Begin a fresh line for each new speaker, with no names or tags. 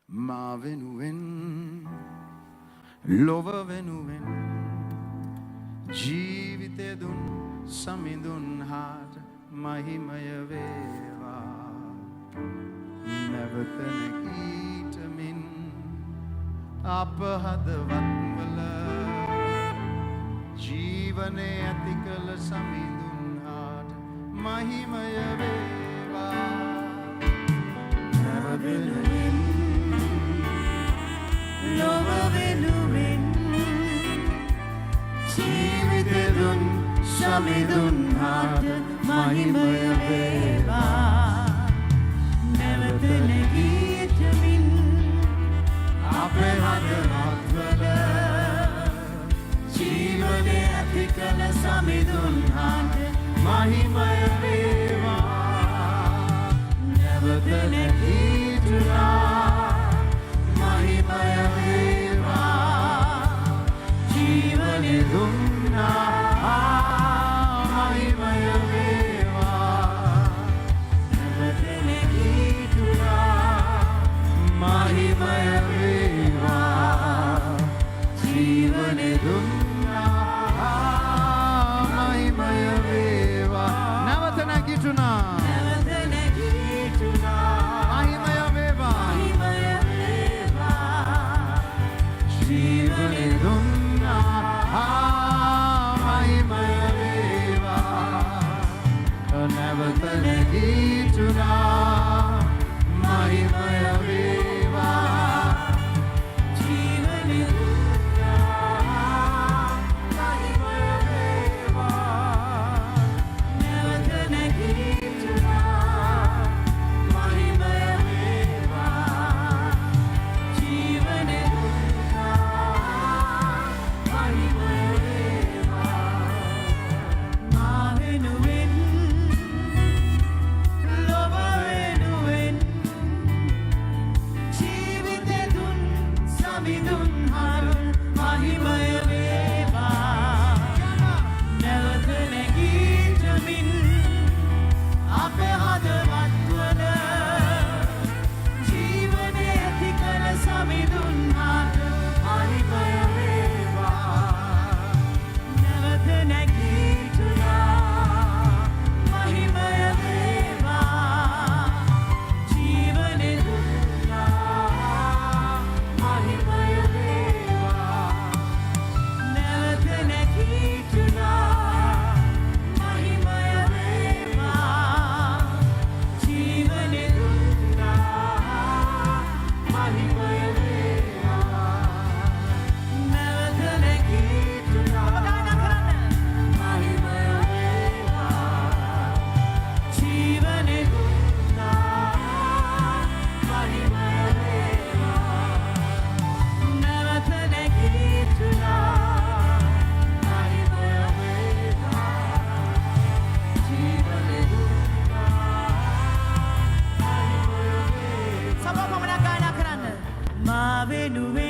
මා වෙනුවෙන් ලොව වෙනුවෙන් ජීවිතය දුන් සමිඳුන් හාට මහිමය වේවා නැවත නැගීටමින් අප හදවත්වල ජීවනය ඇති කළ සමිඳුන් හාට මහිමය වේවා නැවත
ලොව වෙනුවෙන් ජීවිතය දුන් සමිඳුන් හාට මහිමය වේවා නැවත නැගීටමින් අපේ හදවත්වල ජීවනය ඇති කළ සමිඳුන් හාට මහිමය වේවා නැවත නැගීටුනා මහිමය වේවා ජීවනය දුන්නා මහිමය වේවා නැවත නැගීටුනා මහිමය වේවා ජීවනය දුන්නා මහිමය වේවා නැවත නැගීටුනා වෙනුවෙන්